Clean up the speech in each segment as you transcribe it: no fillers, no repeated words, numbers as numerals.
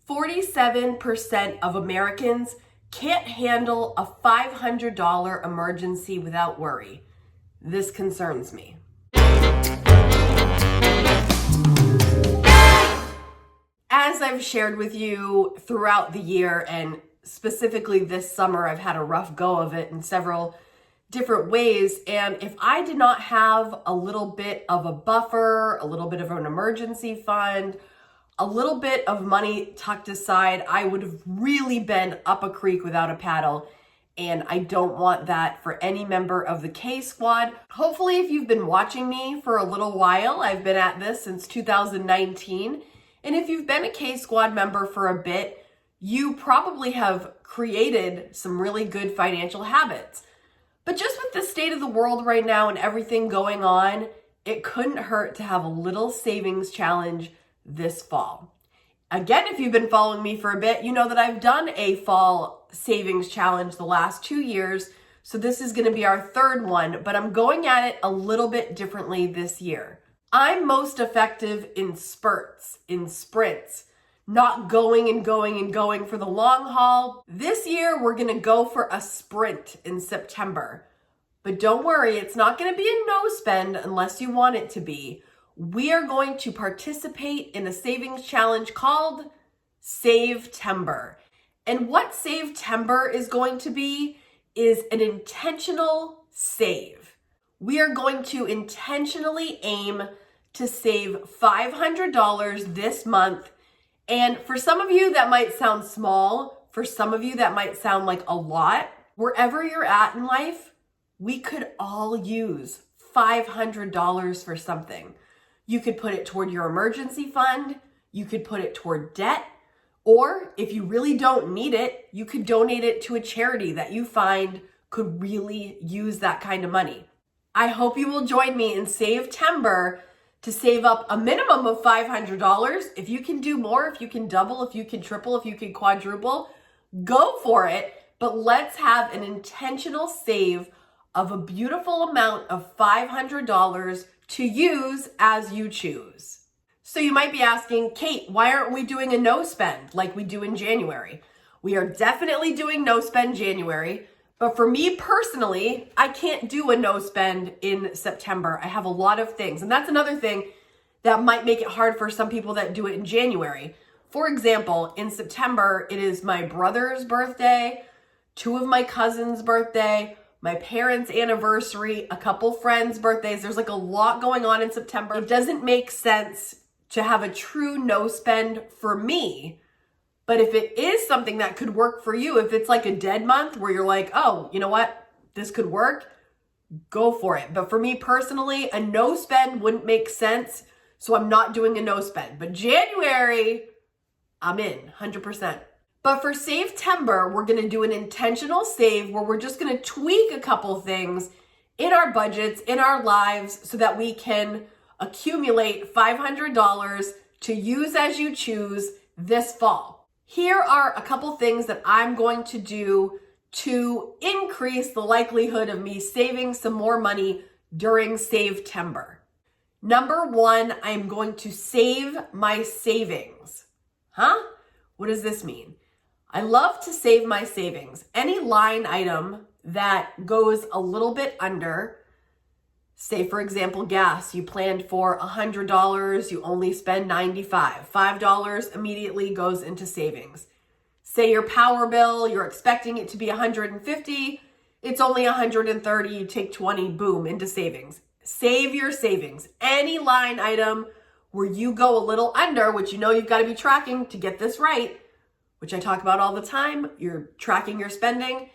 47% of Americans can't handle a $500 emergency without worry. This concerns me. As I've shared with you throughout the year, and specifically this summer, I've had a rough go of it in several different ways. And if I did not have a little bit of a buffer, a little bit of an emergency fund, a little bit of money tucked aside, I would have really been up a creek without a paddle. And I don't want that for any member of the K-Squad. Hopefully, if you've been watching me for a little while, I've been at this since 2019. And if you've been a K-Squad member for a bit, you probably have created some really good financial habits. But just with the state of the world right now and everything going on, it couldn't hurt to have a little savings challenge this fall. Again, if you've been following me for a bit, you know that I've done a fall savings challenge the last 2 years. So this is going to be our third one, but I'm going at it a little bit differently this year. I'm most effective in spurts, in sprints, not going and going and going for the long haul. This year, we're going to go for a sprint in September. But don't worry, it's not going to be a no spend unless you want it to be. We are going to participate in a savings challenge called SAVE-TEMBER. And what SAVE-TEMBER is going to be is an intentional save. We are going to intentionally aim to save $500 this month. And for some of you, that might sound small. For some of you, that might sound like a lot. Wherever you're at in life, we could all use $500 for something. You could put it toward your emergency fund. You could put it toward debt. Or if you really don't need it, you could donate it to a charity that you find could really use that kind of money. I hope you will join me in SAVE-TEMBER to save up a minimum of $500. If you can do more, if you can double, if you can triple, if you can quadruple, go for it. But let's have an intentional save of a beautiful amount of $500 to use as you choose. So you might be asking, Kate, why aren't we doing a no spend like we do in January? We are definitely doing no spend January. But for me personally, I can't do a no spend in September. I have a lot of things. And that's another thing that might make it hard for some people that do it in January. For example, in September, it is my brother's birthday, 2 of my cousins' birthday, my parents' anniversary, a couple friends' birthdays. There's like a lot going on in September. It doesn't make sense to have a true no spend for me. But if it is something that could work for you, if it's like a dead month where you're like, oh, you know what, this could work, go for it. But for me personally, a no spend wouldn't make sense. So I'm not doing a no spend. But January, I'm in 100%. But for SAVE-TEMBER, we're going to do an intentional save where we're just going to tweak a couple things in our budgets, in our lives, so that we can accumulate $500 to use as you choose this fall. Here are a couple things that I'm going to do to increase the likelihood of me saving some more money during SAVE-TEMBER. Number 1, I'm going to save my savings. What does this mean? I love to save my savings. Any line item that goes a little bit under, say for example, gas, you planned for $100, you only spend $95. $5 immediately goes into savings. Say your power bill, you're expecting it to be $150, it's only $130, you take $20, boom, into savings. Save your savings. Any line item where you go a little under, which you know you've got to be tracking to get this right, which I talk about all the time, you're tracking your spending.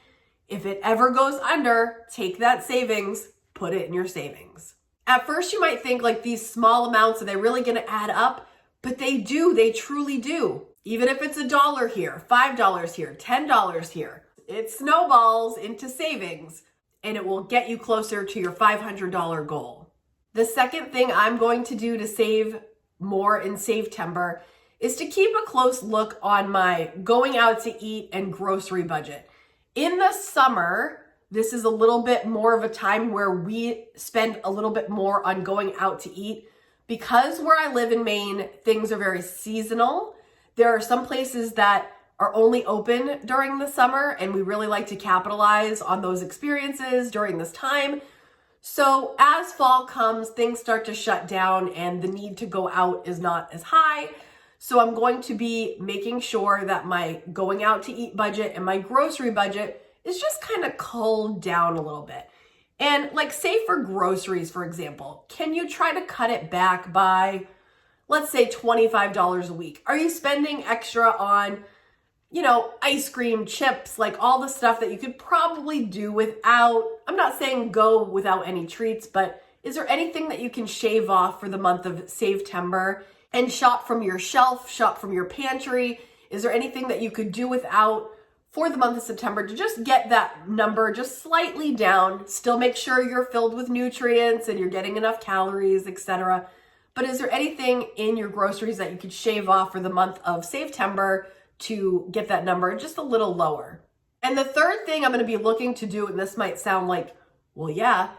If it ever goes under, take that savings, put it in your savings. At first, you might think like these small amounts, are they really going to add up? But they do, they truly do. Even if it's $1 here, $5 here, $10 here, it snowballs into savings and it will get you closer to your $500 goal. The second thing I'm going to do to save more in SAVE-TEMBER is to keep a close look on my going out to eat and grocery budget. In the summer, this is a little bit more of a time where we spend a little bit more on going out to eat. Because where I live in Maine, things are very seasonal. There are some places that are only open during the summer, and we really like to capitalize on those experiences during this time. So as fall comes, things start to shut down and the need to go out is not as high. So I'm going to be making sure that my going out to eat budget and my grocery budget is just kind of culled down a little bit. And like, say for groceries, for example, can you try to cut it back by, let's say, $25 a week? Are you spending extra on, ice cream, chips, like all the stuff that you could probably do without? I'm not saying go without any treats, but is there anything that you can shave off for the month of Save-Tember and shop from your shelf, shop from your pantry? Is there anything that you could do without for the month of September to just get that number just slightly down? Still make sure you're filled with nutrients and you're getting enough calories, etc. But is there anything in your groceries that you could shave off for the month of Save-Tember to get that number just a little lower? And the third thing I'm going to be looking to do, and this might sound like, well, yeah,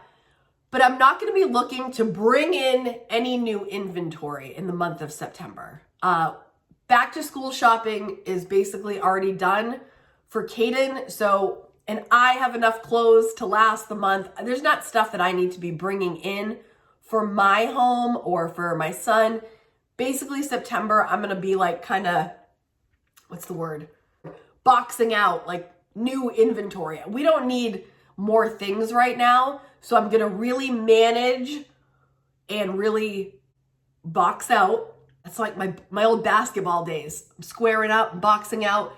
but I'm not going to be looking to bring in any new inventory in the month of September. Back to school shopping is basically already done for Kaden. So, and I have enough clothes to last the month. There's not stuff that I need to be bringing in for my home or for my son. Basically September, I'm going to be like kind of, what's the word? Boxing out like new inventory. We don't need more things right now. So I'm going to really manage and really box out. It's like my old basketball days. I'm squaring up, boxing out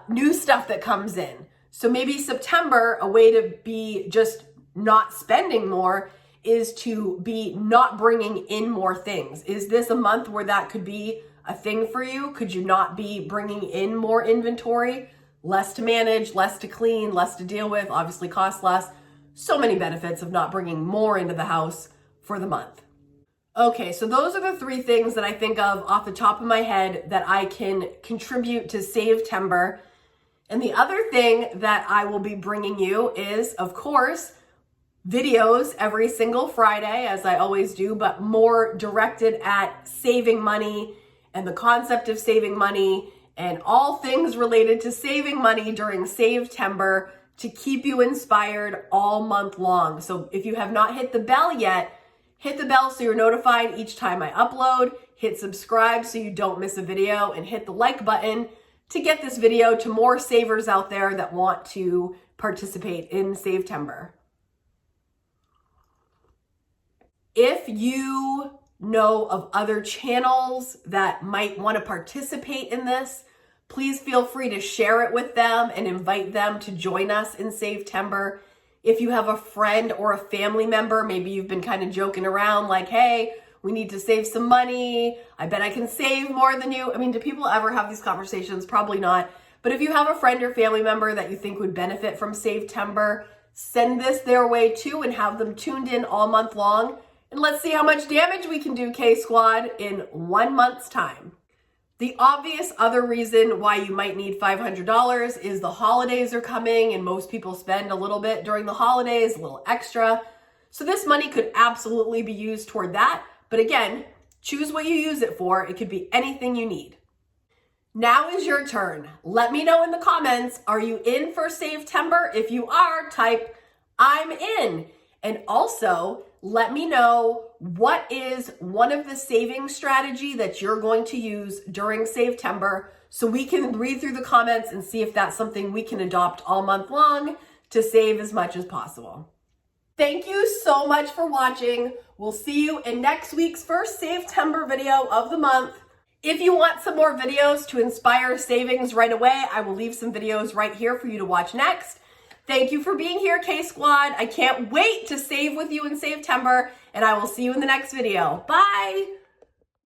new stuff that comes in. So maybe September, a way to be just not spending more is to be not bringing in more things. Is this a month where that could be a thing for you? Could you not be bringing in more inventory? Less to manage, less to clean, less to deal with, obviously cost less. So many benefits of not bringing more into the house for the month. Okay, so those are the three things that I think of off the top of my head that I can contribute to Save-Tember. And the other thing that I will be bringing you is, of course, videos every single Friday, as I always do, but more directed at saving money and the concept of saving money and all things related to saving money during Save-Tember to keep you inspired all month long. So if you have not hit the bell yet, hit the bell so you're notified each time I upload, hit subscribe so you don't miss a video, and hit the like button to get this video to more savers out there that want to participate in Save-Tember. If you know of other channels that might want to participate in this, please feel free to share it with them and invite them to join us in Save-Tember. If you have a friend or a family member, maybe you've been kind of joking around like, hey, we need to save some money. I bet I can save more than you. I mean, do people ever have these conversations? Probably not. But if you have a friend or family member that you think would benefit from Save-Tember, send this their way too and have them tuned in all month long. And let's see how much damage we can do, K-Squad, in 1 month's time. The obvious other reason why you might need $500 is the holidays are coming and most people spend a little bit during the holidays, a little extra. So this money could absolutely be used toward that. But again, choose what you use it for. It could be anything you need. Now is your turn. Let me know in the comments, are you in for Save-Tember? If you are, type I'm in. And also, let me know what is one of the saving strategy that you're going to use during Save-Tember so we can read through the comments and see if that's something we can adopt all month long to save as much as possible. Thank you so much for watching. We'll see you in next week's first Save-Tember video of the month. If you want some more videos to inspire savings right away, I will leave some videos right here for you to watch next. Thank you for being here, K-Squad. I can't wait to save with you in Save-Tember, and I will see you in the next video. Bye!